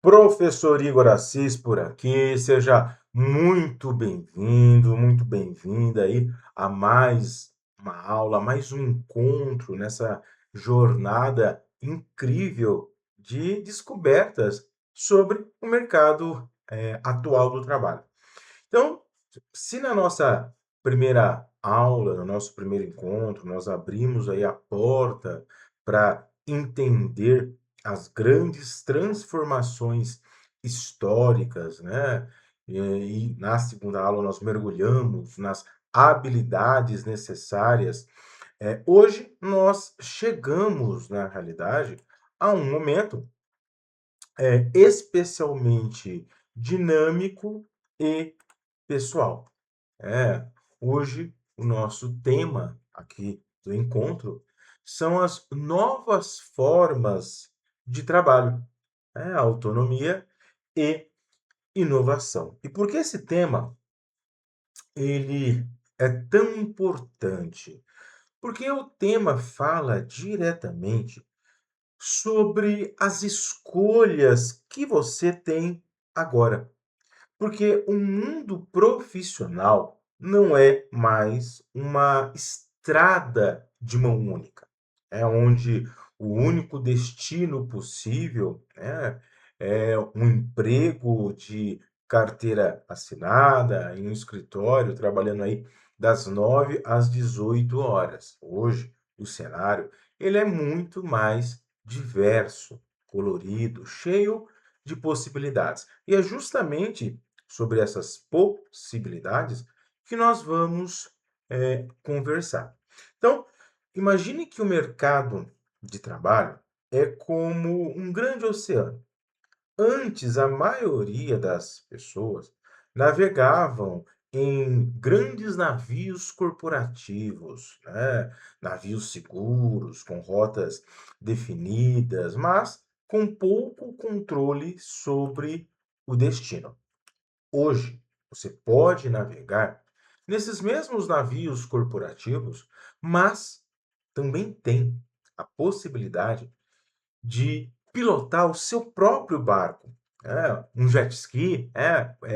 Professor Igor Assis por aqui, seja muito bem-vinda aí a mais uma aula, mais um encontro nessa jornada incrível de descobertas sobre o mercado atual do trabalho. Então, se na nossa primeira aula, no nosso primeiro encontro, nós abrimos aí a porta para entender as grandes transformações históricas, né? E na segunda aula nós mergulhamos nas habilidades necessárias. Hoje nós chegamos, na realidade, a um momento especialmente dinâmico e pessoal. É, hoje o nosso tema aqui do encontro são as novas formas de trabalho, autonomia e inovação. E por que esse tema ele é tão importante? Porque o tema fala diretamente sobre as escolhas que você tem agora. Porque o mundo profissional não é mais uma estrada de mão única. É onde o único destino possível, é um emprego de carteira assinada em um escritório, trabalhando aí das 9 às 18 horas. Hoje, o cenário ele é muito mais diverso, colorido, cheio de possibilidades. E é justamente sobre essas possibilidades que nós vamos conversar. Então, imagine que o mercado de trabalho é como um grande oceano. Antes, a maioria das pessoas navegavam em grandes navios corporativos, né? Navios seguros, com rotas definidas, mas com pouco controle sobre o destino. Hoje, você pode navegar nesses mesmos navios corporativos, mas também tem a possibilidade de pilotar o seu próprio barco, um jet ski,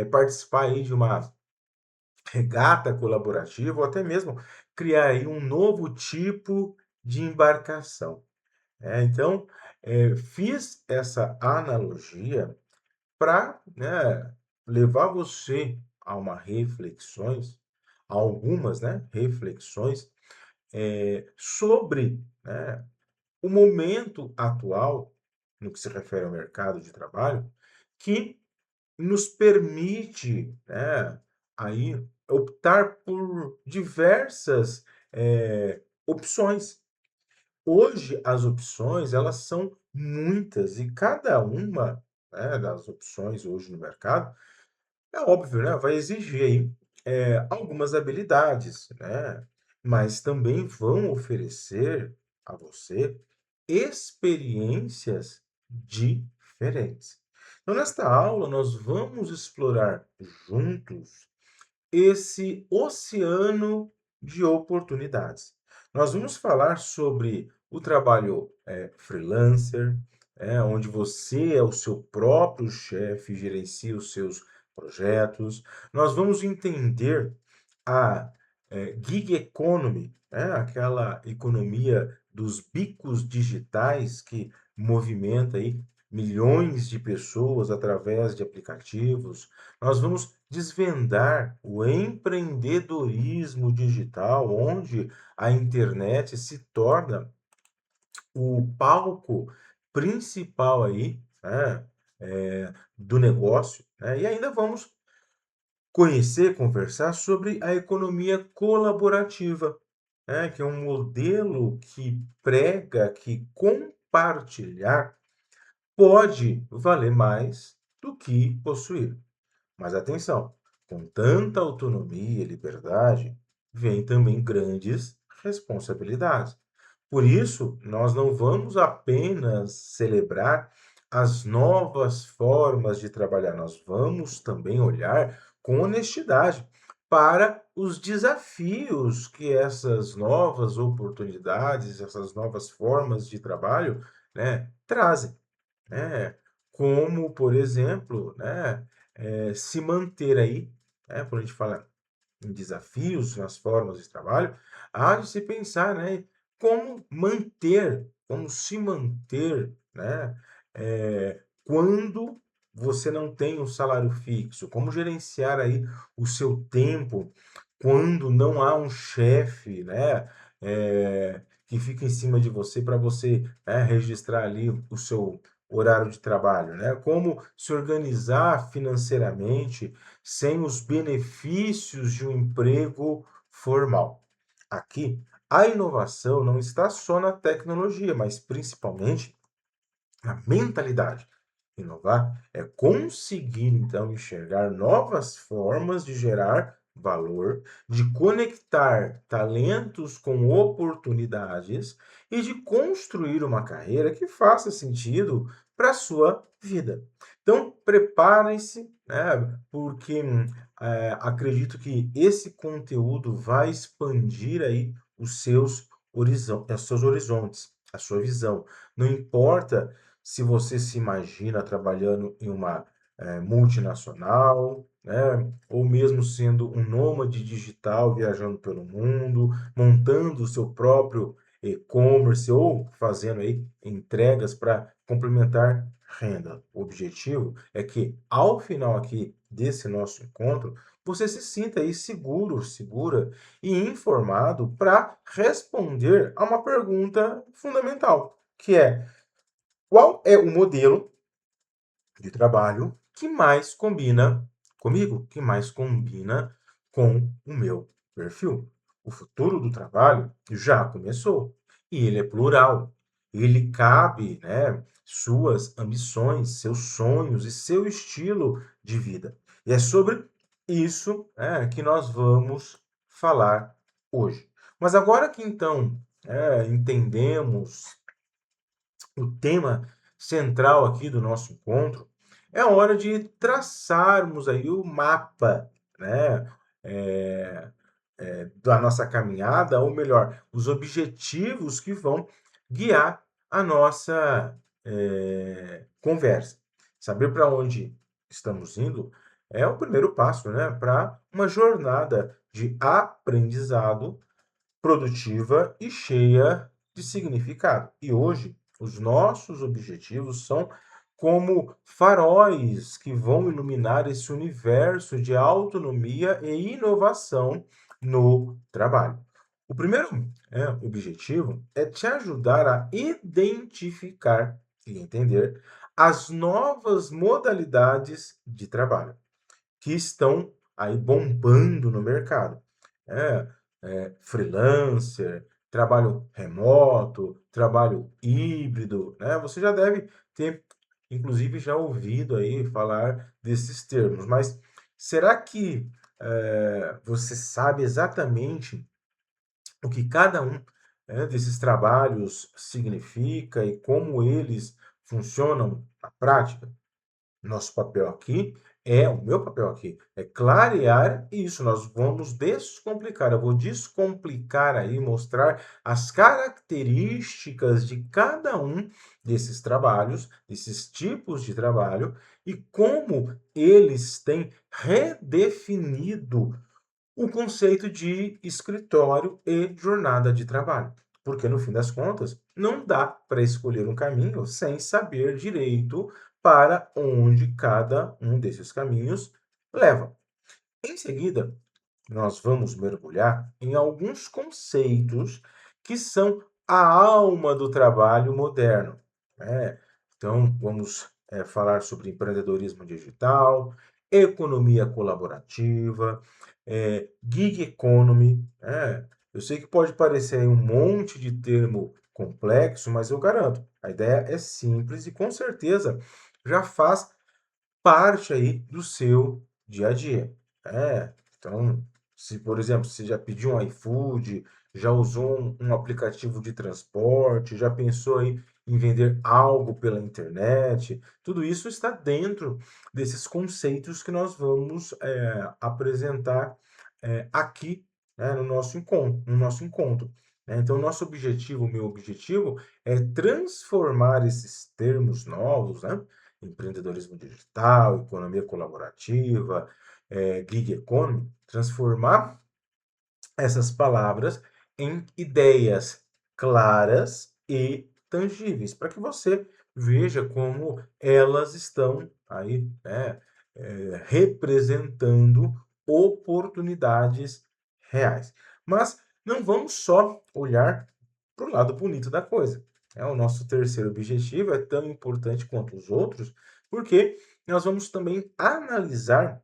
participar aí de uma regata colaborativa ou até mesmo criar aí um novo tipo de embarcação. Então, fiz essa analogia para, né, levar você a uma reflexões, a algumas, né, reflexões sobre, né, o momento atual, no que se refere ao mercado de trabalho, que nos permite, né, aí optar por diversas opções. Hoje as opções elas são muitas e cada uma, né, das opções hoje no mercado, é óbvio, né, vai exigir aí, algumas habilidades, né, mas também vão oferecer a você experiências diferentes. Então nesta aula nós vamos explorar juntos esse oceano de oportunidades. Nós vamos falar sobre o trabalho freelancer, onde você é o seu próprio chefe, gerencia os seus projetos. Nós vamos entender a gig economy, aquela economia dos bicos digitais que movimenta aí milhões de pessoas através de aplicativos. Nós vamos desvendar o empreendedorismo digital, onde a internet se torna o palco principal aí, do negócio, né? E ainda vamos conhecer, conversar sobre a economia colaborativa, que é um modelo que prega que compartilhar pode valer mais do que possuir. Mas atenção, com tanta autonomia e liberdade, vem também grandes responsabilidades. Por isso, nós não vamos apenas celebrar as novas formas de trabalhar, nós vamos também olhar com honestidade para os desafios que essas novas oportunidades, essas novas formas de trabalho, né, trazem, né? como, por exemplo, né, se manter aí, né, quando a gente fala em desafios nas formas de trabalho, há de se pensar, né, como se manter, né, quando você não tem um salário fixo, como gerenciar aí o seu tempo quando não há um chefe, né, que fica em cima de você para você, né, registrar ali o seu horário de trabalho, né? Como se organizar financeiramente sem os benefícios de um emprego formal. Aqui, a inovação não está só na tecnologia, mas principalmente na mentalidade. Inovar é conseguir, então, enxergar novas formas de gerar valor, de conectar talentos com oportunidades e de construir uma carreira que faça sentido para a sua vida. Então, preparem-se, né, porque acredito que esse conteúdo vai expandir aí os seus horizontes, a sua visão. Não importa se você se imagina trabalhando em uma multinacional, né? Ou mesmo sendo um nômade digital viajando pelo mundo, montando o seu próprio e-commerce ou fazendo aí entregas para complementar renda. O objetivo é que ao final aqui desse nosso encontro, você se sinta aí seguro, segura e informado para responder a uma pergunta fundamental, que é: qual é o modelo de trabalho que mais combina comigo, que mais combina com o meu perfil? O futuro do trabalho já começou e ele é plural. Ele cabe, né, suas ambições, seus sonhos e seu estilo de vida. E é sobre isso, que nós vamos falar hoje. Mas agora que então entendemos o tema central aqui do nosso encontro, é hora de traçarmos aí o mapa, né, eh da nossa caminhada, ou melhor, os objetivos que vão guiar a nossa, conversa. Saber para onde estamos indo é o primeiro passo, né, para uma jornada de aprendizado produtiva e cheia de significado. E hoje, os nossos objetivos são como faróis que vão iluminar esse universo de autonomia e inovação no trabalho. O primeiro objetivo é te ajudar a identificar e entender as novas modalidades de trabalho que estão aí bombando no mercado. É, freelancer, trabalho remoto, trabalho híbrido, né? Você já deve ter, inclusive, já ouvido aí falar desses termos, mas será que você sabe exatamente o que cada um desses trabalhos significa e como eles funcionam na prática? Nosso papel aqui o meu papel aqui é clarear isso. Nós vamos descomplicar. Eu vou descomplicar aí, mostrar as características de cada um desses trabalhos, desses tipos de trabalho e como eles têm redefinido o conceito de escritório e jornada de trabalho. Porque, no fim das contas, não dá para escolher um caminho sem saber direito para onde cada um desses caminhos leva. Em seguida, nós vamos mergulhar em alguns conceitos que são a alma do trabalho moderno, né? Então, vamos falar sobre empreendedorismo digital, economia colaborativa, gig economy, né? Eu sei que pode parecer aí um monte de termo complexo, mas eu garanto, a ideia é simples e com certeza já faz parte aí do seu dia a dia. Então, se, por exemplo, você já pediu um iFood, já usou um aplicativo de transporte, já pensou aí em vender algo pela internet, tudo isso está dentro desses conceitos que nós vamos apresentar aqui, né, no nosso encontro. Né? Então, nosso objetivo, o meu objetivo, é transformar esses termos novos, né, empreendedorismo digital, economia colaborativa, gig economy, transformar essas palavras em ideias claras e tangíveis, para que você veja como elas estão aí, né, representando oportunidades reais. Mas não vamos só olhar para o lado bonito da coisa. O nosso terceiro objetivo é tão importante quanto os outros, porque nós vamos também analisar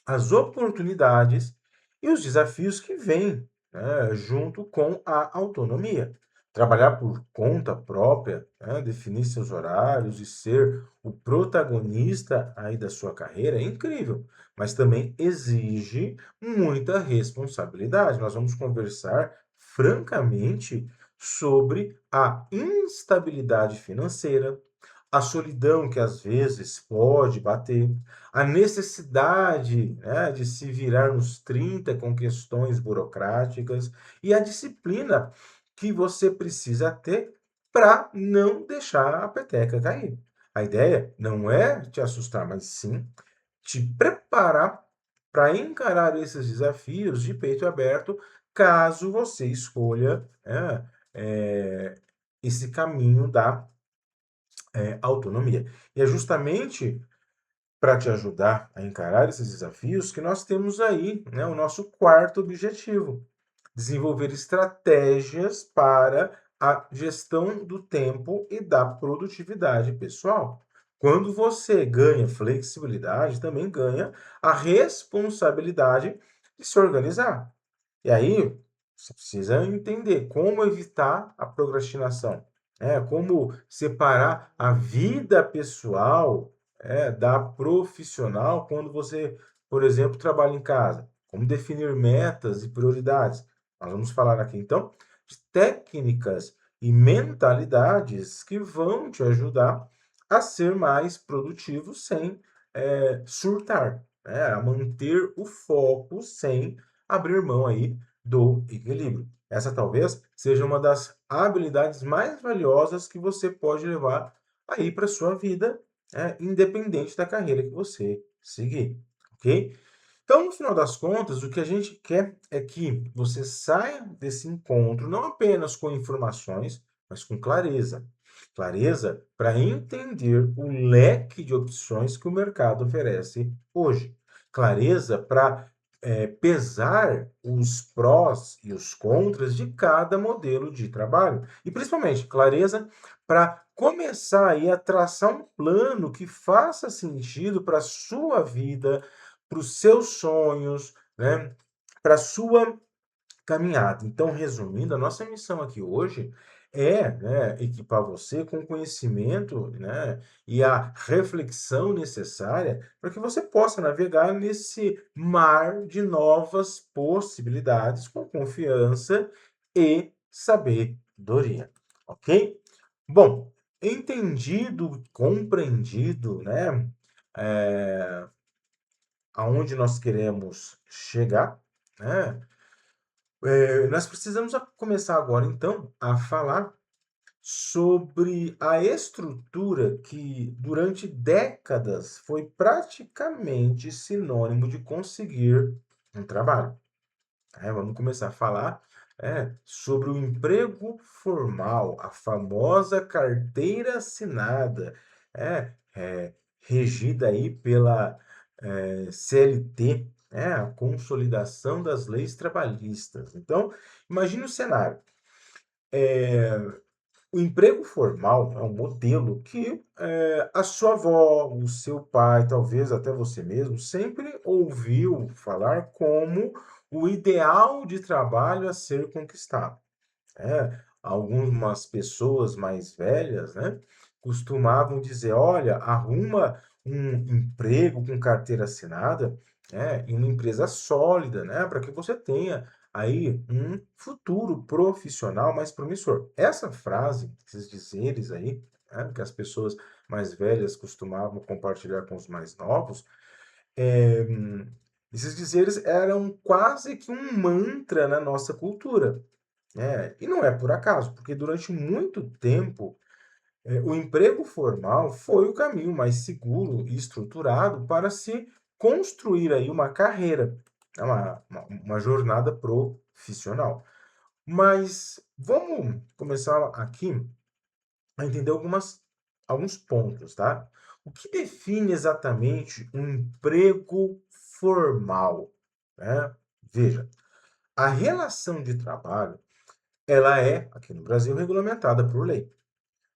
as oportunidades e os desafios que vêm, né, junto com a autonomia. Trabalhar por conta própria, né, definir seus horários e ser o protagonista aí da sua carreira é incrível, mas também exige muita responsabilidade. Nós vamos conversar francamente sobre a instabilidade financeira, a solidão que às vezes pode bater, a necessidade, né, de se virar nos 30 com questões burocráticas e a disciplina que você precisa ter para não deixar a peteca cair. A ideia não é te assustar, mas sim te preparar para encarar esses desafios de peito aberto, caso você escolha, esse caminho da autonomia. E é justamente para te ajudar a encarar esses desafios que nós temos aí, né, o nosso quarto objetivo: desenvolver estratégias para a gestão do tempo e da produtividade pessoal. Quando você ganha flexibilidade, também ganha a responsabilidade de se organizar. E aí, você precisa entender como evitar a procrastinação, como separar a vida pessoal, da profissional quando você, por exemplo, trabalha em casa. Como definir metas e prioridades. Nós vamos falar aqui, então, de técnicas e mentalidades que vão te ajudar a ser mais produtivo sem surtar, né? A manter o foco sem abrir mão aí do equilíbrio. Essa talvez seja uma das habilidades mais valiosas que você pode levar aí para sua vida, independente da carreira que você seguir, ok? Então, no final das contas, o que a gente quer é que você saia desse encontro não apenas com informações, mas com clareza. Clareza para entender o leque de opções que o mercado oferece hoje. Clareza para pesar os prós e os contras de cada modelo de trabalho. E principalmente clareza para começar aí a traçar um plano que faça sentido para a sua vida, para os seus sonhos, né, para a sua caminhada. Então, resumindo, a nossa missão aqui hoje é, né, equipar você com o conhecimento, né, e a reflexão necessária para que você possa navegar nesse mar de novas possibilidades com confiança e sabedoria, ok? Bom, entendido, compreendido, né, eh, aonde nós queremos chegar, né? Nós precisamos começar agora, então, a falar sobre a estrutura que, durante décadas, foi praticamente sinônimo de conseguir um trabalho. Vamos começar a falar sobre o emprego formal, a famosa carteira assinada, regida aí pela CLT, a Consolidação das Leis Trabalhistas. Então, imagine o cenário. O emprego formal é um modelo que a sua avó, o seu pai, talvez até você mesmo, sempre ouviu falar como o ideal de trabalho a ser conquistado. Algumas pessoas mais velhas, né, costumavam dizer: olha, arruma um emprego com carteira assinada, em uma empresa sólida, né, para que você tenha aí um futuro profissional mais promissor. Essa frase, esses dizeres aí, né, que as pessoas mais velhas costumavam compartilhar com os mais novos, eh, esses dizeres eram quase que um mantra na nossa cultura. E não é por acaso, porque durante muito tempo O emprego formal foi o caminho mais seguro e estruturado para se construir aí uma carreira, né, uma jornada profissional. Mas vamos começar aqui a entender alguns pontos, tá? O que define exatamente um emprego formal, né? Veja, a relação de trabalho, ela é, aqui no Brasil, regulamentada por lei.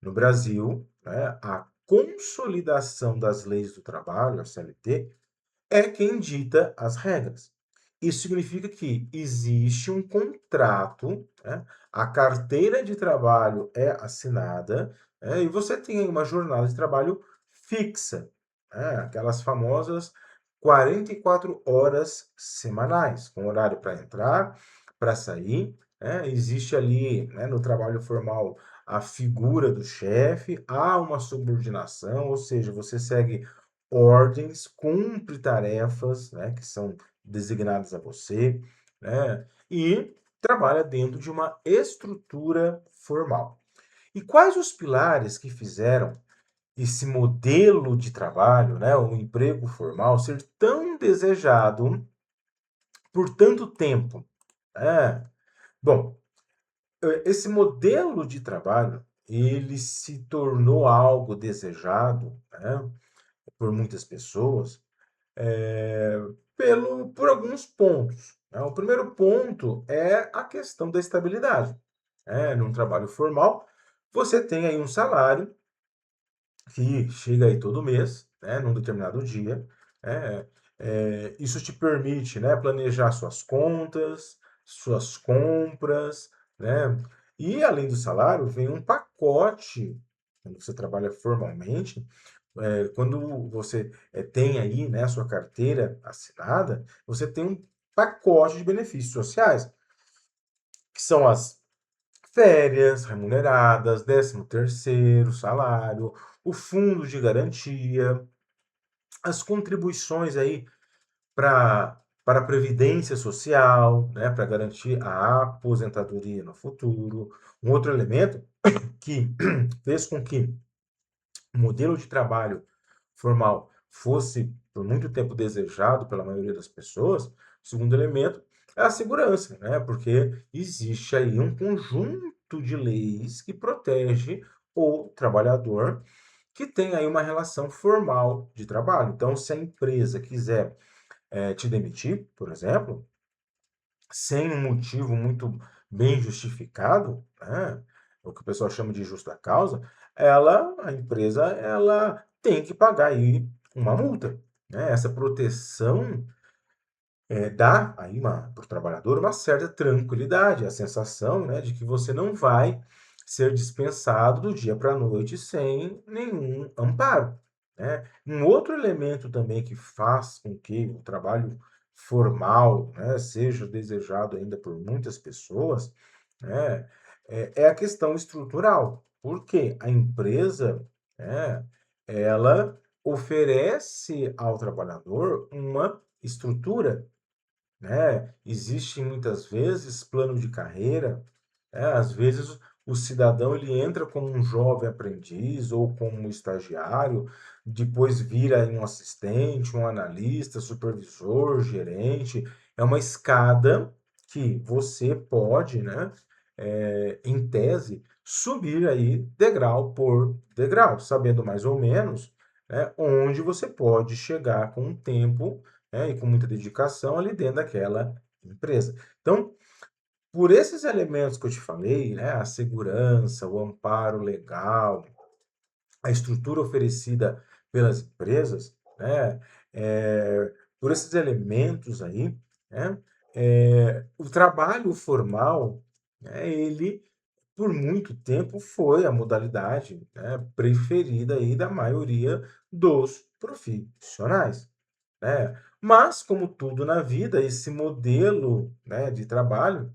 No Brasil, né, a consolidação das leis do trabalho, a CLT, é quem dita as regras. Isso significa que existe um contrato, né? A carteira de trabalho é assinada, né? E você tem aí uma jornada de trabalho fixa, né? Aquelas famosas 44 horas semanais, com horário para entrar, para sair, né? Existe ali, né, no trabalho formal a figura do chefe, há uma subordinação, ou seja, você segue ordens, cumpre tarefas, né, que são designadas a você, né, e trabalha dentro de uma estrutura formal. E quais os pilares que fizeram esse modelo de trabalho, né, o emprego formal, ser tão desejado por tanto tempo? É, bom, esse modelo de trabalho, ele se tornou algo desejado, né, por muitas pessoas, eh, por alguns pontos, né. O primeiro ponto é a questão da estabilidade, né. Num trabalho formal, você tem aí um salário que chega aí todo mês, né, num determinado dia, né. Isso te permite, né, planejar suas contas, suas compras, né. E além do salário, vem um pacote, quando você trabalha formalmente, quando você tem aí, né, a sua carteira assinada, você tem um pacote de benefícios sociais, que são as férias remuneradas, 13º salário, o fundo de garantia, as contribuições aí para a previdência social, né, para garantir a aposentadoria no futuro. Um outro elemento que fez com que o modelo de trabalho formal fosse por muito tempo desejado pela maioria das pessoas, o segundo elemento é a segurança, né? Porque existe aí um conjunto de leis que protege o trabalhador que tem aí uma relação formal de trabalho. Então, se a empresa quiser te demitir, por exemplo, sem um motivo muito bem justificado, né, o que o pessoal chama de justa causa, a empresa, ela tem que pagar aí uma multa, né? Essa proteção dá aí para o trabalhador uma certa tranquilidade, a sensação, né, de que você não vai ser dispensado do dia para a noite sem nenhum amparo, né? Um outro elemento também que faz com que o trabalho formal, né, seja desejado ainda por muitas pessoas, né, é a questão estrutural, porque a empresa, né, ela oferece ao trabalhador uma estrutura, né? Existe muitas vezes plano de carreira, né? Às vezes o cidadão ele entra como um jovem aprendiz ou como um estagiário, depois vira um assistente, um analista, supervisor, gerente. É uma escada que você pode, né, em tese, subir aí degrau por degrau, sabendo mais ou menos, né, onde você pode chegar com o tempo, né, e com muita dedicação ali dentro daquela empresa. Então, por esses elementos que eu te falei, né, a segurança, o amparo legal, a estrutura oferecida pelas empresas, né, por esses elementos aí, né, o trabalho formal, né, ele por muito tempo foi a modalidade, né, preferida aí da maioria dos profissionais, né. Mas, como tudo na vida, esse modelo, né, de trabalho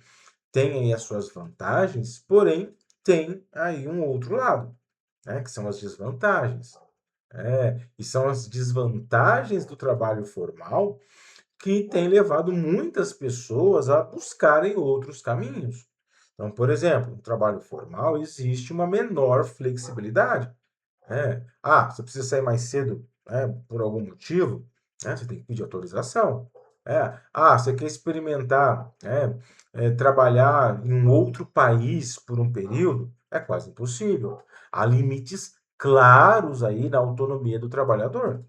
tem aí as suas vantagens, porém tem aí um outro lado, né, que são as desvantagens. E são as desvantagens do trabalho formal que têm levado muitas pessoas a buscarem outros caminhos. Então, por exemplo, no trabalho formal existe uma menor flexibilidade. Você precisa sair mais cedo, por algum motivo, você tem que pedir autorização. Você quer experimentar, trabalhar em um outro país por um período? É quase impossível. Há limites claros aí na autonomia do trabalhador.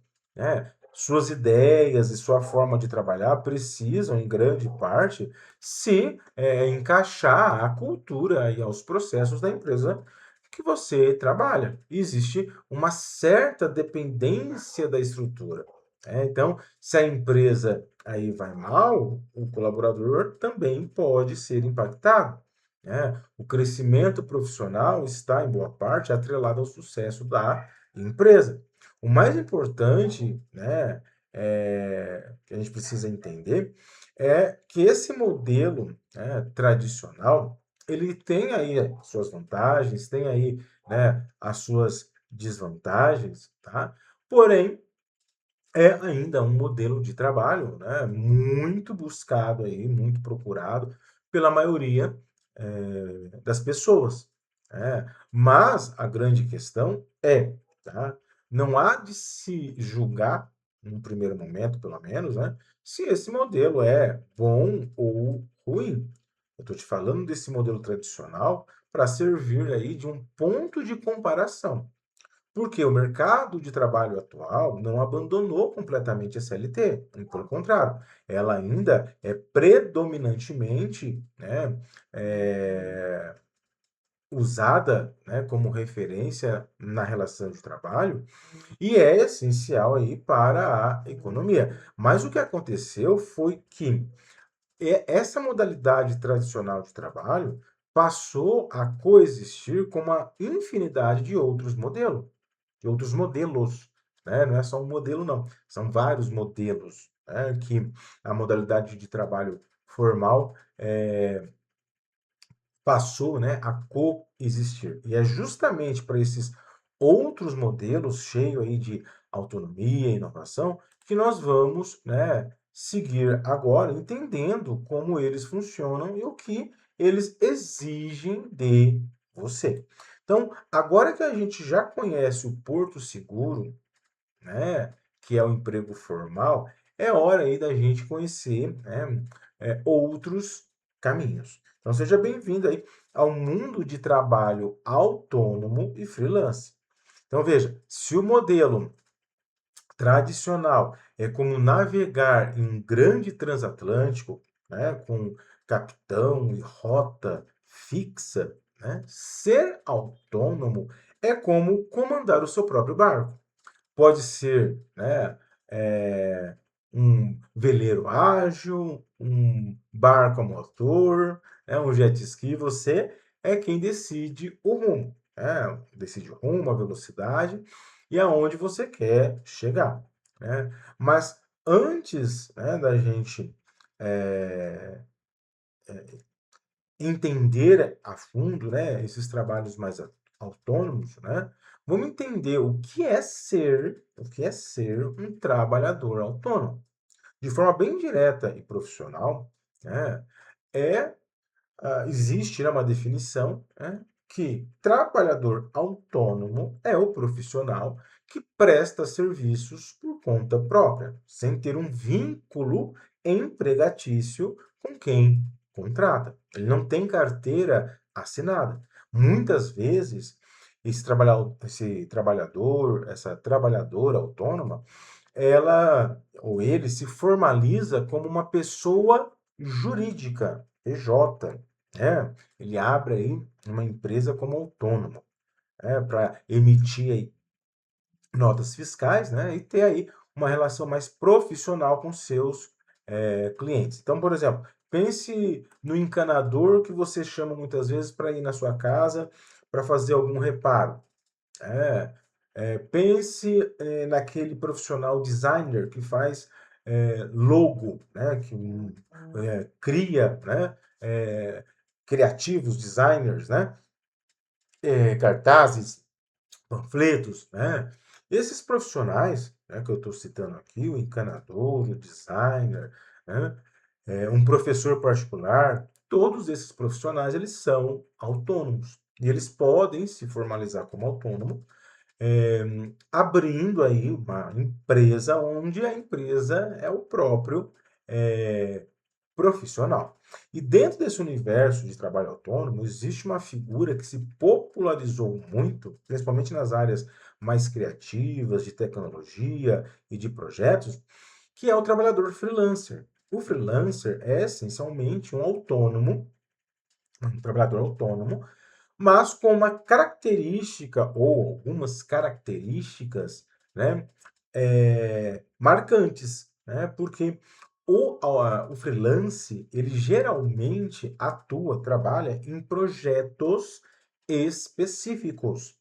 Suas ideias e sua forma de trabalhar precisam, em grande parte, se encaixar à cultura e aos processos da empresa que você trabalha. Existe uma certa dependência da estrutura. Então, se a empresa aí vai mal, o colaborador também pode ser impactado. O crescimento profissional está, em boa parte, atrelado ao sucesso da empresa. O mais importante, que a gente precisa entender é que esse modelo, tradicional, ele tem aí suas vantagens, tem aí, as suas desvantagens, tá? Porém, é ainda um modelo de trabalho, muito buscado aí, muito procurado pela maioria, das pessoas, Mas a grande questão é, tá? Não há de se julgar, num primeiro momento, pelo menos, se esse modelo é bom ou ruim. Eu estou te falando desse modelo tradicional para servir aí de um ponto de comparação. Porque o mercado de trabalho atual não abandonou completamente a CLT, muito pelo contrário, ela ainda é predominantemente, eh, usada, como referência na relação de trabalho e é essencial aí para a economia. Mas o que aconteceu foi que essa modalidade tradicional de trabalho passou a coexistir com uma infinidade de outros modelos, Não é só um modelo, não, são vários modelos, que a modalidade de trabalho formal passou, a coexistir. E é justamente para esses outros modelos, cheio aí de autonomia e inovação, que nós vamos, seguir agora, entendendo como eles funcionam e o que eles exigem de você. Então, agora que a gente já conhece o Porto Seguro, que é o emprego formal, é hora aí da gente conhecer, outros caminhos. Então, seja bem-vindo aí ao mundo de trabalho autônomo e freelance. Então, veja, se o modelo tradicional é como navegar em um grande transatlântico, com capitão e rota fixa, ser autônomo é como comandar o seu próprio barco. Pode ser, um veleiro ágil, um barco a motor, um jet ski. Você é quem decide o rumo, decide o rumo, a velocidade e aonde você quer chegar, Mas antes, da gente eh, entender a fundo, esses trabalhos mais autônomos, vamos entender o que é ser um trabalhador autônomo. De forma bem direta e profissional, é existe, uma definição, que trabalhador autônomo é o profissional que presta serviços por conta própria, sem ter um vínculo empregatício com quem contrata. Ele não tem carteira assinada. Muitas vezes, esse trabalhador, essa trabalhadora autônoma, ela ou ele se formaliza como uma pessoa jurídica, PJ, Ele abre aí uma empresa como autônomo, para emitir aí notas fiscais, e ter aí uma relação mais profissional com seus clientes. Então, por exemplo, pense no encanador que você chama muitas vezes para ir na sua casa para fazer algum reparo. É, pense naquele profissional designer que faz logo, que cria, criativos designers, cartazes, panfletos, Esses profissionais, que eu estou citando aqui, o encanador, o designer, um professor particular, todos esses profissionais, eles são autônomos. E eles podem se formalizar como autônomo, abrindo aí uma empresa onde a empresa é o próprio profissional. E dentro desse universo de trabalho autônomo, existe uma figura que se popularizou muito, principalmente nas áreas mais criativas, de tecnologia e de projetos, que é o trabalhador freelancer. O freelancer é essencialmente um autônomo, um trabalhador autônomo, mas com uma característica ou algumas características, né, marcantes, né? Porque o freelance, ele geralmente atua, trabalha em projetos específicos,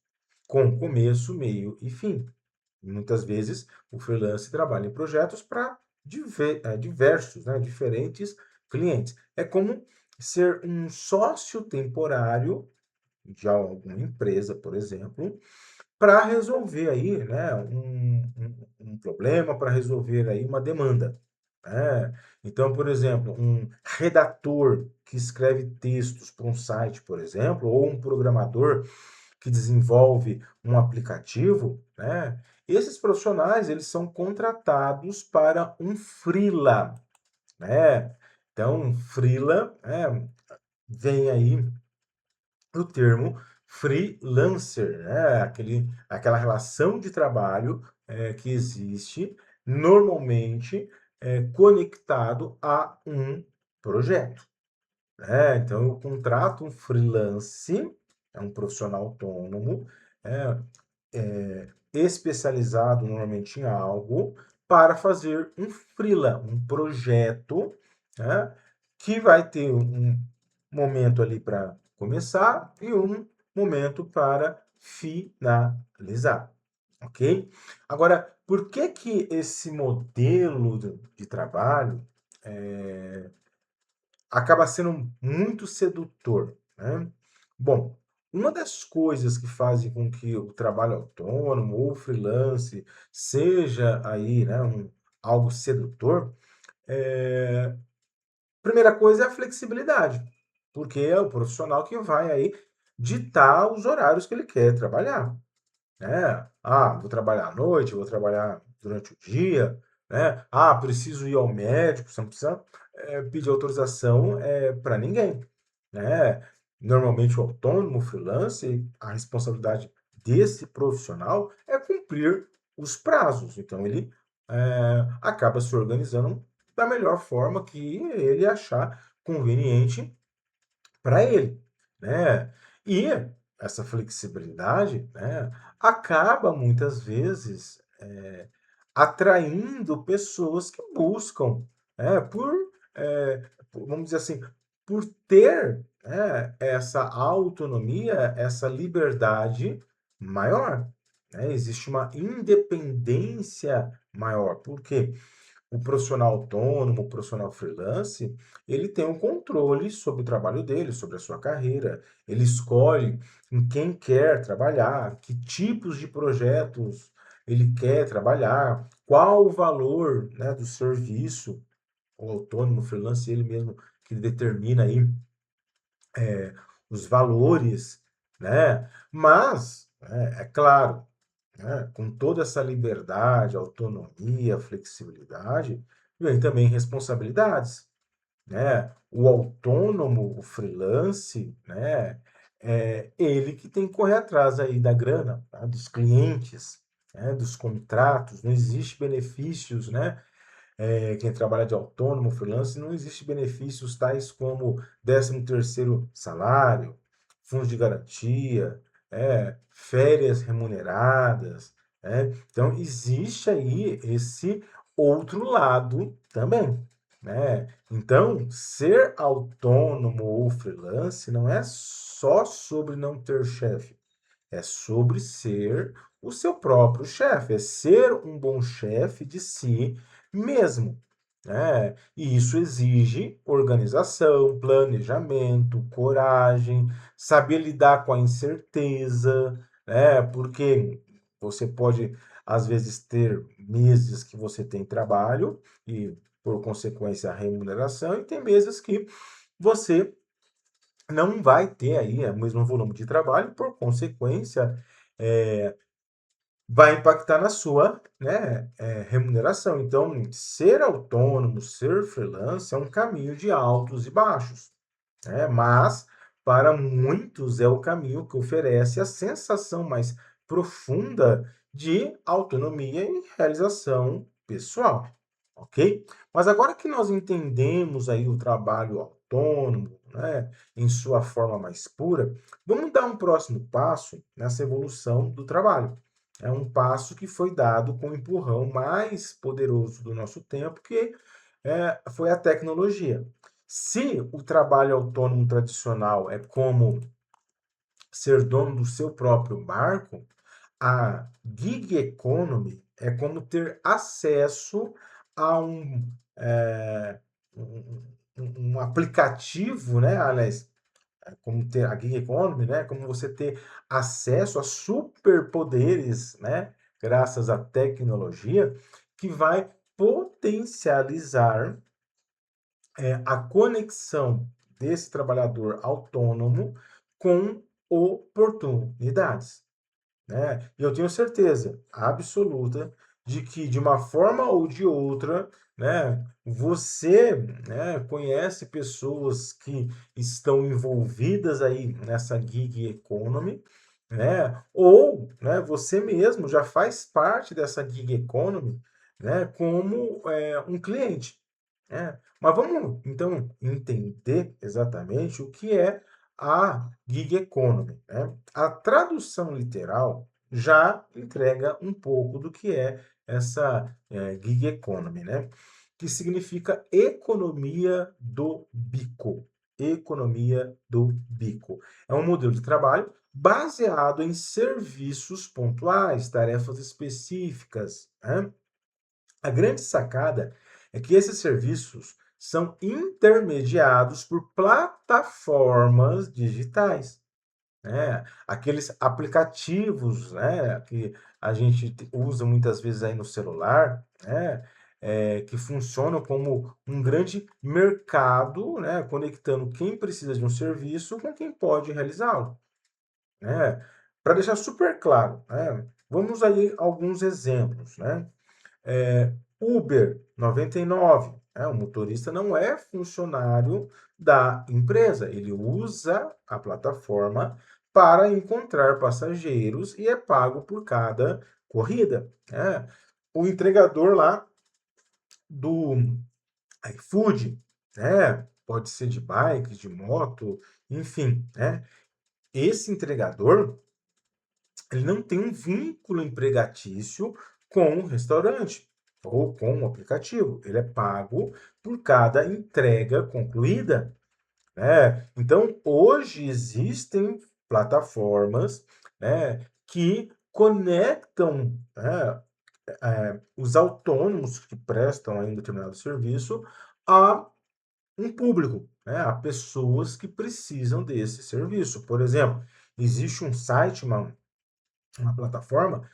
com começo, meio e fim. Muitas vezes o freelance trabalha em projetos para diversos, né, diferentes clientes. É como ser um sócio temporário de alguma empresa, por exemplo, para resolver aí, né, um problema, para resolver aí uma demanda. Né? Então, por exemplo, um redator que escreve textos para um site, por exemplo, ou um programador que desenvolve um aplicativo, né? Esses profissionais, eles são contratados para um freela, né? Então, freela, vem aí o termo freelancer, né? Aquela relação de trabalho que existe normalmente conectado a um projeto. Né? Então, eu contrato um freelance, é um profissional autônomo, é, especializado normalmente em algo, para fazer um freela, um projeto, né? Que vai ter um momento ali para começar e um momento para finalizar, ok? Agora, por que que esse modelo de trabalho acaba sendo muito sedutor, né? Bom, uma das coisas que fazem com que o trabalho autônomo ou freelance seja aí, né, algo sedutor, é, primeira coisa é a flexibilidade, porque é o profissional que vai aí ditar os horários que ele quer trabalhar, né? Ah, vou trabalhar à noite, vou trabalhar durante o dia, né? Ah, preciso ir ao médico, você não precisa pedir autorização para ninguém, né? Normalmente o autônomo, o freelance, a responsabilidade desse profissional é cumprir os prazos. Então ele acaba se organizando da melhor forma que ele achar conveniente para ele, né? E essa flexibilidade, né, acaba muitas vezes atraindo pessoas que buscam, vamos dizer assim, por ter, né, essa autonomia, essa liberdade maior, né? Existe uma independência maior. Por quê? O profissional autônomo, o profissional freelance, ele tem um controle sobre o trabalho dele, sobre a sua carreira. Ele escolhe em quem quer trabalhar, que tipos de projetos ele quer trabalhar, qual o valor, né, do serviço. O autônomo, o freelance, ele mesmo que determina aí os valores, né? Mas, é claro, né, com toda essa liberdade, autonomia, flexibilidade, vem também responsabilidades, né? O autônomo, o freelance, né, é ele que tem que correr atrás aí da grana, tá? Dos clientes, né, dos contratos, não existe benefícios, né? Quem trabalha de autônomo, freelance, não existe benefícios tais como 13º salário, fundos de garantia, férias remuneradas, né? Então, existe aí esse outro lado também, né? Então, ser autônomo ou freelance não é só sobre não ter chefe, é sobre ser o seu próprio chefe, é ser um bom chefe de si mesmo, né? E isso exige organização, planejamento, coragem, saber lidar com a incerteza, né? Porque você pode, às vezes, ter meses que você tem trabalho e, por consequência, a remuneração, e tem meses que você não vai ter aí o mesmo volume de trabalho, por consequência, é, vai impactar na sua, né, remuneração. Então, ser autônomo, ser freelance é um caminho de altos e baixos, né? Mas para muitos é o caminho que oferece a sensação mais profunda de autonomia e realização pessoal, ok? Mas agora que nós entendemos aí o trabalho autônomo, né, em sua forma mais pura, vamos dar um próximo passo nessa evolução do trabalho. É um passo que foi dado com o empurrão mais poderoso do nosso tempo, que foi a tecnologia. Se o trabalho autônomo tradicional é como ser dono do seu próprio barco, a gig economy é como ter acesso a um aplicativo, né? Aliás, como ter a gig economy, né? Como você ter acesso a superpoderes, né? Graças à tecnologia, que vai potencializar a conexão desse trabalhador autônomo com oportunidades, né? E eu tenho certeza absoluta de que, de uma forma ou de outra, né, você, né, conhece pessoas que estão envolvidas aí nessa gig economy, né? Ou, né, você mesmo já faz parte dessa gig economy, né, como um cliente, né? Mas vamos então entender exatamente o que é a gig economy, né? A tradução literal já entrega um pouco do que é essa gig economy, né? Que significa economia do bico. Economia do bico. É um modelo de trabalho baseado em serviços pontuais, tarefas específicas, né? A grande sacada é que esses serviços são intermediados por plataformas digitais, né? Aqueles aplicativos, né, que a gente usa muitas vezes aí no celular, né, que funcionam como um grande mercado, né, conectando quem precisa de um serviço com quem pode realizá-lo, né? Para deixar super claro, né, vamos aí alguns exemplos, né? Uber 99, né? O motorista não é funcionário da empresa, ele usa a plataforma para encontrar passageiros e é pago por cada corrida, né? O entregador lá do iFood, né? Pode ser de bike, de moto, enfim, né? Esse entregador, ele não tem um vínculo empregatício com o restaurante ou com o aplicativo. Ele é pago por cada entrega concluída, né? Então, hoje existem plataformas, né, que conectam, né, os autônomos que prestam aí um determinado serviço a um público, né, a pessoas que precisam desse serviço. Por exemplo, existe um site, uma plataforma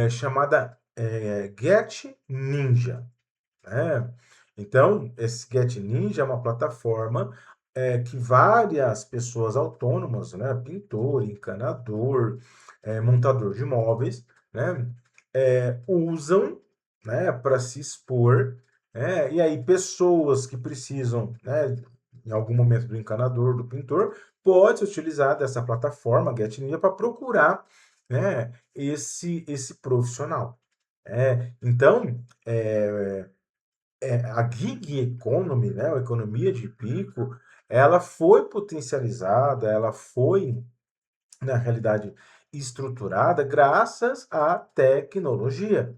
chamada Get Ninja, né? Então, esse Get Ninja é uma plataforma que várias pessoas autônomas, né, pintor, encanador, montador de móveis, né, usam, né, para se expor, né, e aí pessoas que precisam, né, em algum momento do encanador, do pintor, pode se utilizar dessa plataforma Get Ninja para procurar, né, esse profissional. Então, a gig economy, né, a economia de pico, ela foi potencializada, ela foi, na realidade, estruturada graças à tecnologia,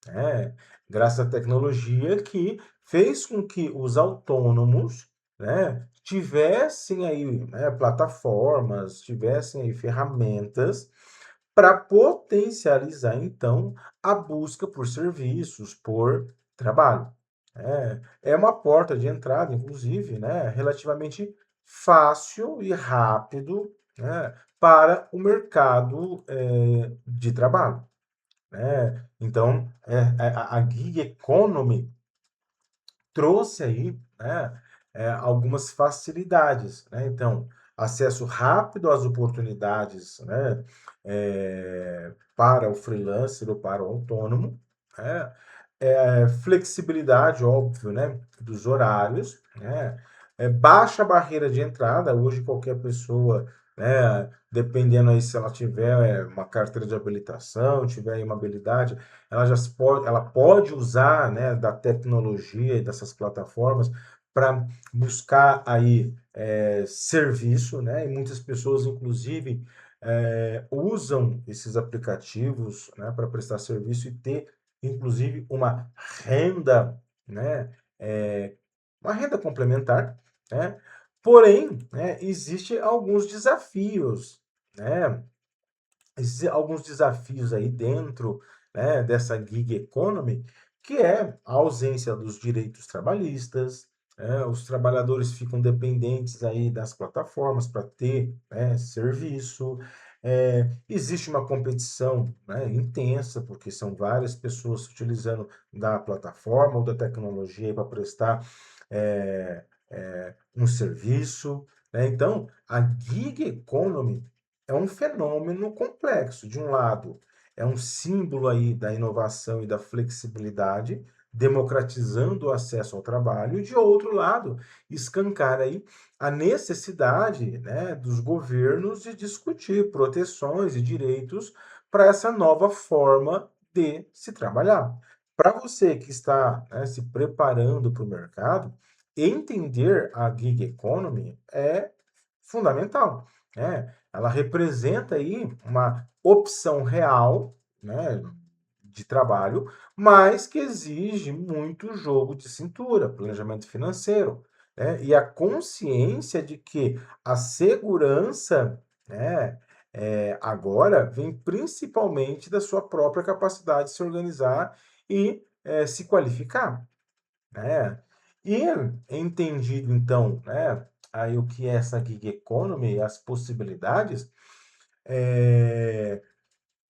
né? Graças à tecnologia que fez com que os autônomos, né, tivessem aí, né, plataformas, tivessem aí ferramentas para potencializar, então, a busca por serviços, por trabalho. É uma porta de entrada, inclusive, né, relativamente fácil e rápido, né, para o mercado de trabalho, né? Então, a gig economy trouxe aí, né, algumas facilidades, né? Então, acesso rápido às oportunidades, né, para o freelancer ou para o autônomo, né, flexibilidade, óbvio, né, dos horários, né, baixa barreira de entrada, hoje qualquer pessoa, né, dependendo aí se ela tiver uma carteira de habilitação, tiver aí uma habilidade, ela pode usar, né, da tecnologia e dessas plataformas para buscar aí serviço, né? E muitas pessoas, inclusive, usam esses aplicativos, né, para prestar serviço e ter, inclusive, renda, né? É, uma renda complementar, né? Porém, né, existe alguns desafios, né? Existem alguns desafios aí dentro, né, dessa gig economy, que é a ausência dos direitos trabalhistas, os trabalhadores ficam dependentes aí das plataformas para ter, né, serviço. Existe uma competição, né, intensa, porque são várias pessoas utilizando da plataforma ou da tecnologia para prestar um serviço, né? Então, a gig economy é um fenômeno complexo. De um lado, é um símbolo aí da inovação e da flexibilidade, democratizando o acesso ao trabalho, e de outro lado, escancara aí a necessidade, né, dos governos de discutir proteções e direitos para essa nova forma de se trabalhar. Para você que está, né, se preparando para o mercado, entender a gig economy é fundamental, né? Ela representa aí uma opção real, né, de trabalho, mas que exige muito jogo de cintura, planejamento financeiro, né, e a consciência de que a segurança, né, agora vem principalmente da sua própria capacidade de se organizar e se qualificar, né? E entendido então, né, aí o que é essa gig economy, as possibilidades, é,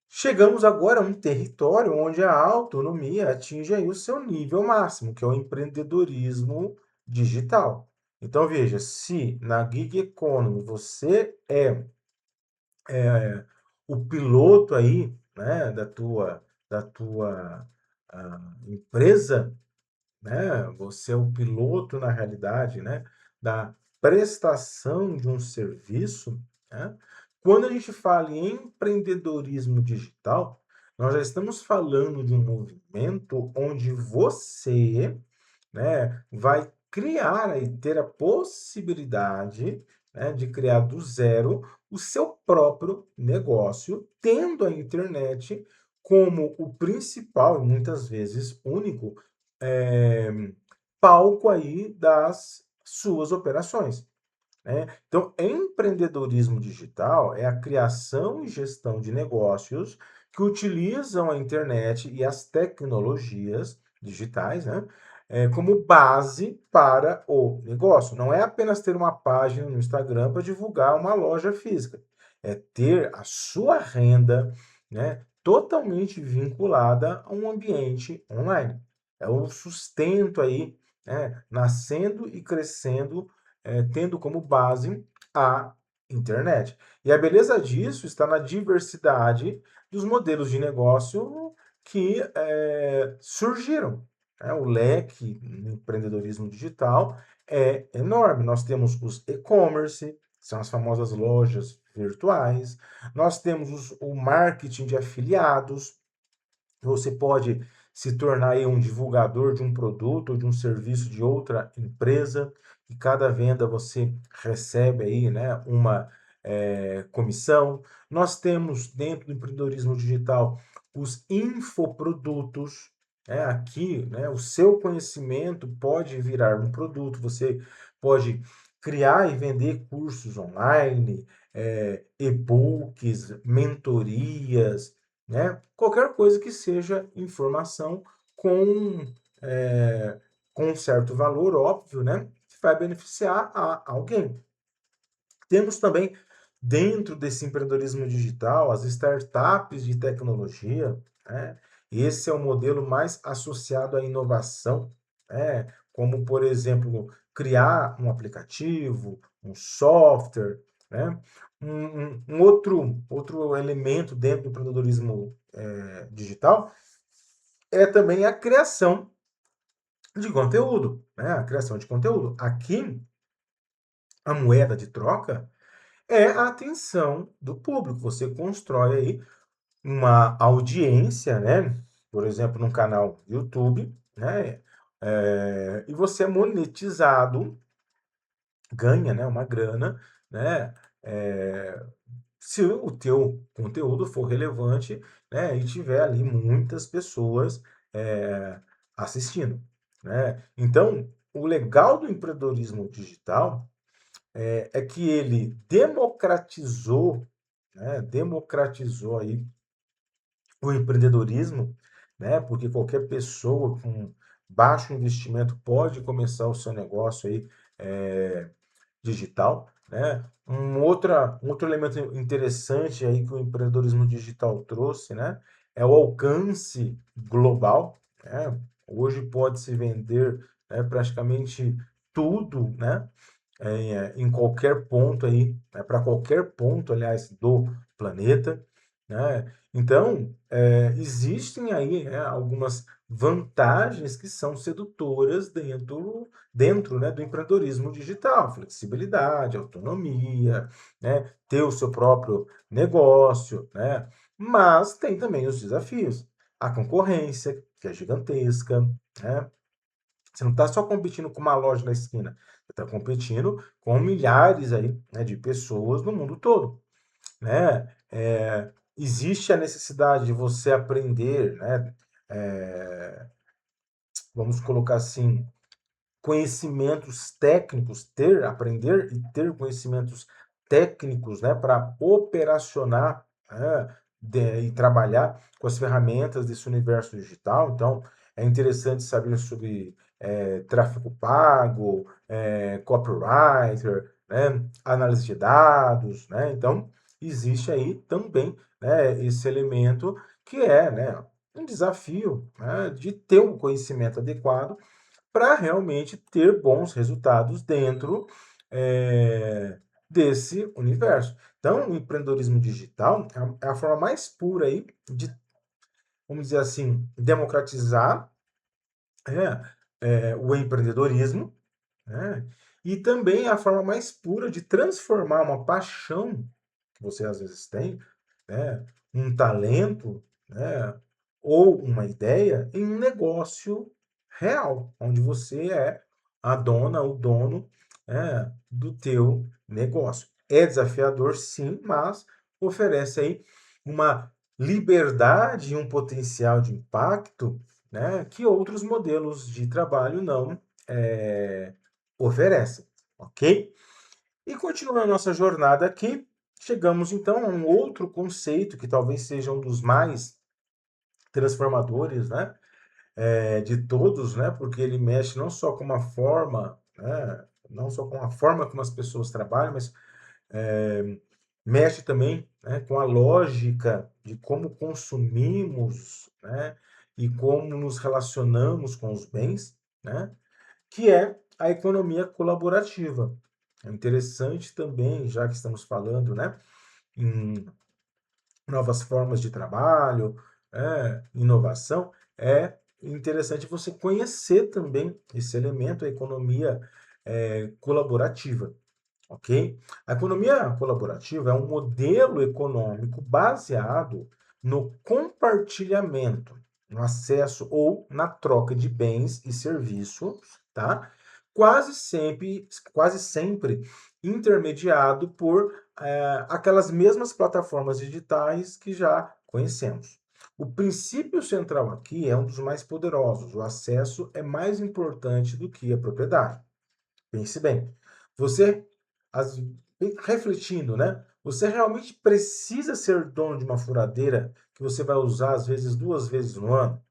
chegamos agora a um território onde a autonomia atinge aí o seu nível máximo, que é o empreendedorismo digital. Então veja, se na gig economy você o piloto aí, né, da tua empresa, né? Você é o piloto, na realidade, né, da prestação de um serviço, né? Quando a gente fala em empreendedorismo digital, nós já estamos falando de um movimento onde você, né, vai criar e ter a possibilidade, né, de criar do zero o seu próprio negócio, tendo a internet como o principal e muitas vezes único eh, palco aí das suas operações, né? Então, empreendedorismo digital é a criação e gestão de negócios que utilizam a internet e as tecnologias digitais, né, como base para o negócio. Não é apenas ter uma página no Instagram para divulgar uma loja física, é ter a sua renda, né, totalmente vinculada a um ambiente online. É o sustento aí, né, nascendo e crescendo tendo como base a internet. E a beleza disso está na diversidade dos modelos de negócio que surgiram, né? O leque no empreendedorismo digital é enorme. Nós temos os e-commerce, são as famosas lojas virtuais, nós temos o marketing de afiliados, você pode se tornar aí um divulgador de um produto ou de um serviço de outra empresa e cada venda você recebe aí, né, uma comissão. Nós temos dentro do empreendedorismo digital os infoprodutos, né? Aqui, né, o seu conhecimento pode virar um produto, você pode criar e vender cursos online, e-books, mentorias, né? Qualquer coisa que seja informação com, eh, com um certo valor, óbvio, né? Que vai beneficiar a alguém. Temos também, dentro desse empreendedorismo digital, as startups de tecnologia, né? Esse é o modelo mais associado à inovação, né? Como, por exemplo, criar um aplicativo, um software, né? Um outro elemento dentro do empreendedorismo digital é também a criação de conteúdo, né? A criação de conteúdo. Aqui, a moeda de troca é a atenção do público. Você constrói aí uma audiência, né? Por exemplo, num canal YouTube, né? E você é monetizado, ganha, né? Uma grana, né? É, se o teu conteúdo for relevante, né? E tiver ali muitas pessoas assistindo, né? Então, o legal do empreendedorismo digital é que ele democratizou, né? Democratizou aí o empreendedorismo, né? Porque qualquer pessoa com baixo investimento pode começar o seu negócio aí digital, né? Um outro elemento interessante aí que o empreendedorismo digital trouxe, né? É o alcance global, né? Hoje pode-se vender, né, praticamente tudo, né? Em qualquer ponto aí, né, para qualquer ponto, aliás, do planeta, né? Então, existem aí, né, algumas vantagens que são sedutoras dentro, né, do empreendedorismo digital, flexibilidade, autonomia, né, ter o seu próprio negócio, né? Mas tem também os desafios, a concorrência, que é gigantesca, né? Você não está só competindo com uma loja na esquina, você está competindo com milhares aí, né, de pessoas no mundo todo, né? Existe a necessidade de você aprender, né? Vamos colocar assim, conhecimentos técnicos, aprender e ter conhecimentos técnicos, né, para operacionar, né, e trabalhar com as ferramentas desse universo digital. Então, é interessante saber sobre tráfego pago, copywriter, né, análise de dados, né? Então, existe aí também, né, esse elemento que é, né, um desafio, né, de ter um conhecimento adequado para realmente ter bons resultados dentro desse universo. Então, o empreendedorismo digital é a forma mais pura aí de, vamos dizer assim, democratizar o empreendedorismo, né? E também é a forma mais pura de transformar uma paixão que você às vezes tem, né? Um talento, né? Ou uma ideia em um negócio real, onde você é a dona, o dono, do teu negócio. É desafiador, sim, mas oferece aí uma liberdade e um potencial de impacto, né, que outros modelos de trabalho não oferecem, ok? E continuando a nossa jornada aqui, chegamos então a um outro conceito que talvez seja um dos mais transformadores, né, de todos, né, porque ele mexe não só com uma forma, né, não só com a forma como as pessoas trabalham, mas mexe também, né, com a lógica de como consumimos, né, e como nos relacionamos com os bens, né, que é a economia colaborativa. É interessante também, já que estamos falando, né, em novas formas de trabalho, inovação, é interessante você conhecer também esse elemento, a economia colaborativa, ok? A economia colaborativa é um modelo econômico baseado no compartilhamento, no acesso ou na troca de bens e serviços, tá? Quase sempre intermediado por aquelas mesmas plataformas digitais que já conhecemos. O princípio central aqui é um dos mais poderosos. O acesso é mais importante do que a propriedade. Pense bem. Você, as- refletindo, né? Você realmente precisa ser dono de uma furadeira que você vai usar às vezes 2 vezes no ano?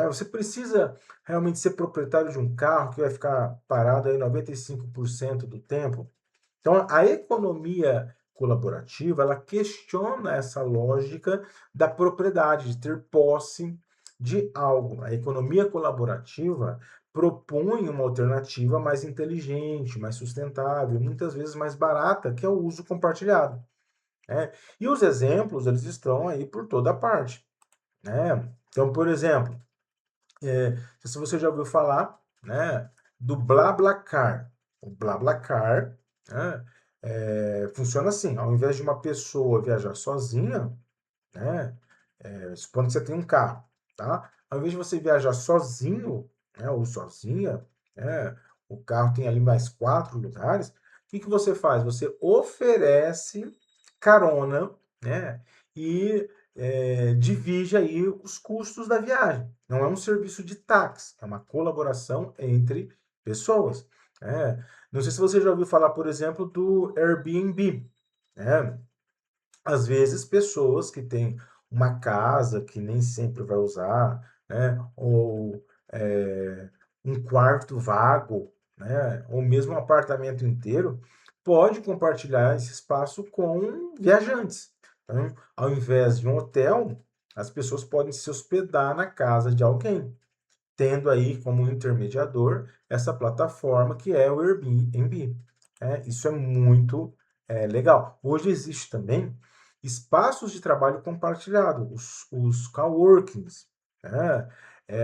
Você precisa realmente ser proprietário de um carro que vai ficar parado aí 95% do tempo? Então, a economia colaborativa, ela questiona essa lógica da propriedade, de ter posse de algo. A economia colaborativa propõe uma alternativa mais inteligente, mais sustentável, muitas vezes mais barata, que é o uso compartilhado, né? E os exemplos, eles estão aí por toda parte, né? Então, por exemplo, se você já ouviu falar, né, do BlaBlaCar. O BlaBlaCar, né, funciona assim, ao invés de uma pessoa viajar sozinha, né, supondo que você tem um carro, tá? Ao invés de você viajar sozinho, né, ou sozinha, né, o carro tem ali mais 4 lugares, o que que você faz? Você oferece carona, né, e divide aí os custos da viagem. Não é um serviço de táxi, é uma colaboração entre pessoas. Não sei se você já ouviu falar, por exemplo, do Airbnb, né? Às vezes, pessoas que têm uma casa que nem sempre vai usar, né? Ou um quarto vago, né? Ou mesmo um apartamento inteiro, pode compartilhar esse espaço com viajantes. Então, ao invés de um hotel, as pessoas podem se hospedar na casa de alguém, tendo aí como intermediador essa plataforma que é o Airbnb. Isso é muito legal. Hoje existe também espaços de trabalho compartilhado, os coworkings. Né?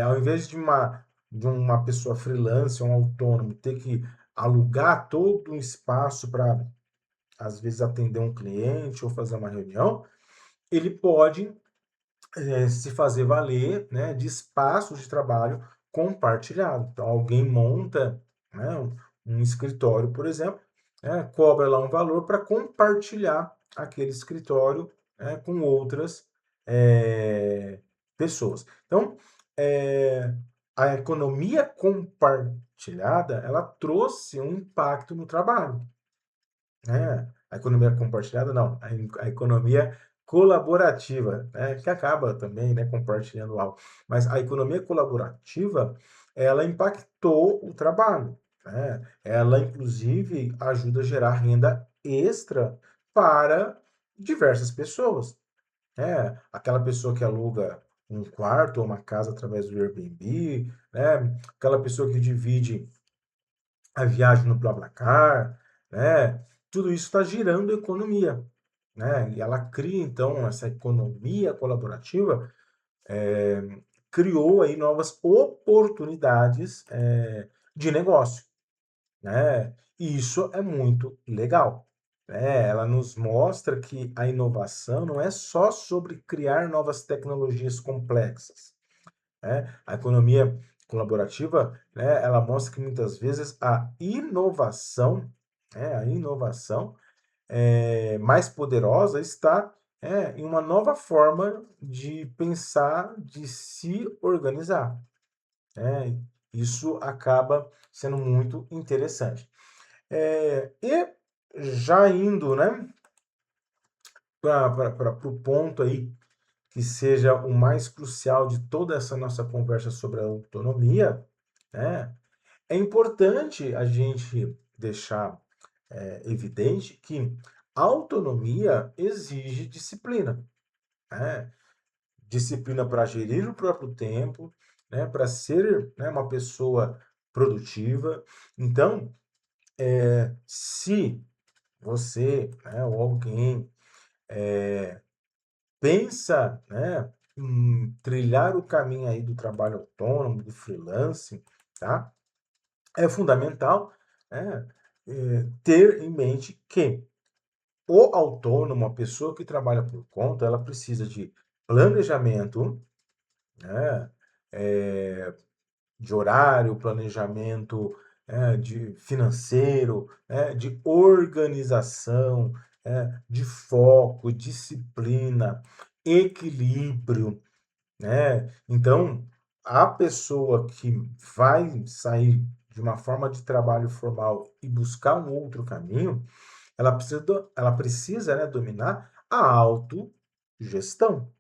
Ao invés de uma pessoa freelance, um autônomo, ter que alugar todo um espaço para, às vezes, atender um cliente ou fazer uma reunião, ele pode se fazer valer, né, de espaços de trabalho compartilhado. Então, alguém monta, né, um escritório, por exemplo, né, cobra lá um valor para compartilhar aquele escritório, né, com outras pessoas. Então, é, a economia compartilhada, ela trouxe um impacto no trabalho, né? A economia compartilhada, não, a economia colaborativa, né? Que acaba também, né, compartilhando algo. Mas a economia colaborativa, ela impactou o trabalho, né? Ela, inclusive, ajuda a gerar renda extra para diversas pessoas. Aquela pessoa que aluga um quarto ou uma casa através do Airbnb, né? Aquela pessoa que divide a viagem no BlaBlaCar, né? Tudo isso está girando economia, né? E ela cria, então, essa economia colaborativa, criou aí novas oportunidades de negócio, né? E isso é muito legal, né? Ela nos mostra que a inovação não é só sobre criar novas tecnologias complexas, né? A economia colaborativa, né, ela mostra que muitas vezes a inovação mais poderosa está em uma nova forma de pensar, de se organizar, né? Isso acaba sendo muito interessante. E já indo, né, para o ponto aí que seja o mais crucial de toda essa nossa conversa sobre a autonomia, né? É importante a gente deixar evidente que a autonomia exige disciplina, né? Disciplina para gerir o próprio tempo, né? Para ser, né, uma pessoa produtiva. Então, se você, né, ou alguém pensa, né, em trilhar o caminho aí do trabalho autônomo, do freelance, tá? É fundamental, né, ter em mente que o autônomo, a pessoa que trabalha por conta, ela precisa de planejamento, né, de horário, planejamento, de financeiro, de organização, de foco, disciplina, equilíbrio, né? Então, a pessoa que vai sair de uma forma de trabalho formal e buscar um outro caminho, ela precisa, né, dominar a autogestão,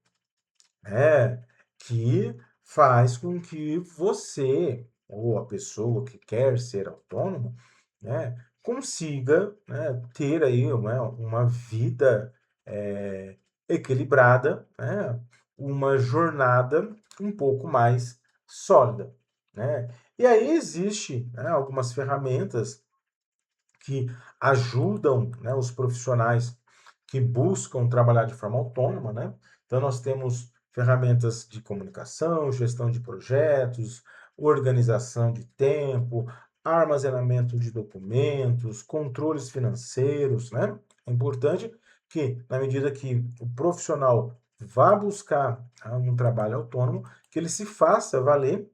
né? Que faz com que você, ou a pessoa que quer ser autônomo, né, consiga, né, ter aí uma vida equilibrada, né, uma jornada um pouco mais sólida. né? E aí existe, né, algumas ferramentas que ajudam, né, os profissionais que buscam trabalhar de forma autônoma, né? Então nós temos ferramentas de comunicação, gestão de projetos, organização de tempo, armazenamento de documentos, controles financeiros, né? É importante que, na medida que o profissional vá buscar um trabalho autônomo, que ele se faça valer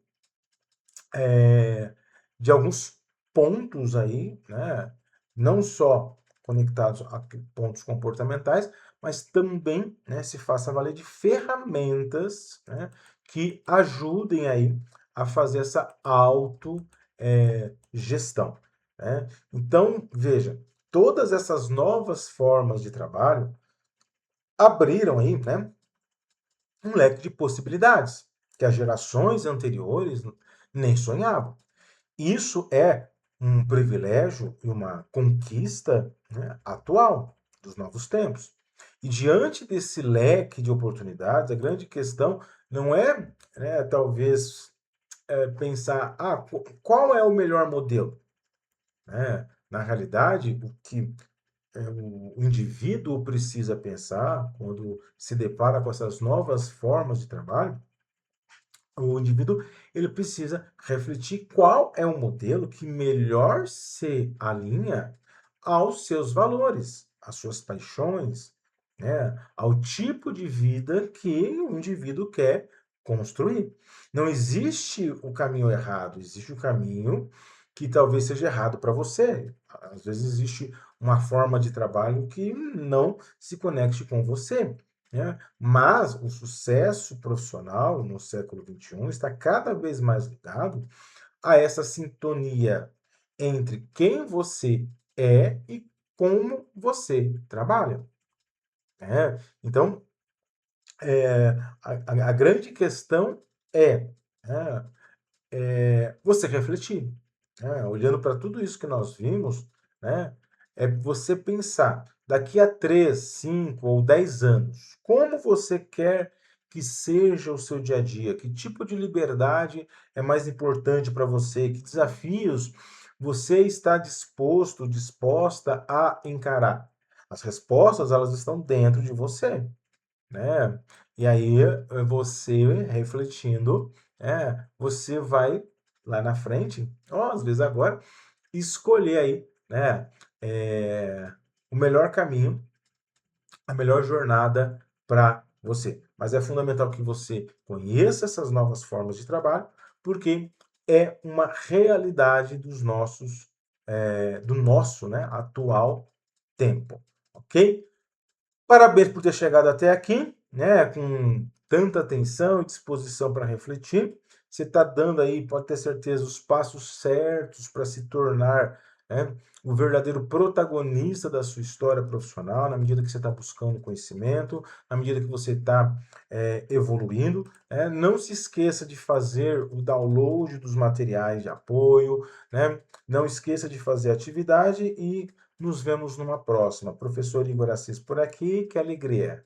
de alguns pontos aí, né? Não só conectados a pontos comportamentais, mas também, né, se faça valer de ferramentas, né, que ajudem aí a fazer essa autogestão, né? Então, veja, todas essas novas formas de trabalho abriram aí, né, um leque de possibilidades que as gerações anteriores nem sonhavam. Isso é um privilégio e uma conquista, né, atual dos novos tempos. E diante desse leque de oportunidades, a grande questão não é, né, talvez, pensar, qual é o melhor modelo? Né? Na realidade, o que o indivíduo precisa pensar quando se depara com essas novas formas de trabalho, o indivíduo ele precisa refletir qual é o modelo que melhor se alinha aos seus valores, às suas paixões, né, ao tipo de vida que o indivíduo quer construir. Não existe o caminho errado, existe o caminho que talvez seja errado para você. Às vezes existe uma forma de trabalho que não se conecte com você, né? Mas o sucesso profissional no século XXI está cada vez mais ligado a essa sintonia entre quem você é e como você trabalha, né? Então, a grande questão é, né, você refletir, né? Olhando para tudo isso que nós vimos, né? É você pensar daqui a 3, 5 ou 10 anos, como você quer que seja o seu dia a dia? Que tipo de liberdade é mais importante para você? Que desafios você está disposto, disposta a encarar? As respostas, elas estão dentro de você, né? E aí, você refletindo, você vai lá na frente, ou às vezes agora, escolher aí, né, o melhor caminho, a melhor jornada para você. Mas é fundamental que você conheça essas novas formas de trabalho, porque é uma realidade do nosso, né, atual tempo, ok? Parabéns por ter chegado até aqui, né, com tanta atenção e disposição para refletir. Você está dando aí, pode ter certeza, os passos certos para se tornar, né, o verdadeiro protagonista da sua história profissional, na medida que você está buscando conhecimento, na medida que você está evoluindo. Né? Não se esqueça de fazer o download dos materiais de apoio, né? Não esqueça de fazer atividade e nos vemos numa próxima. Professor Igor Assis por aqui, que alegria!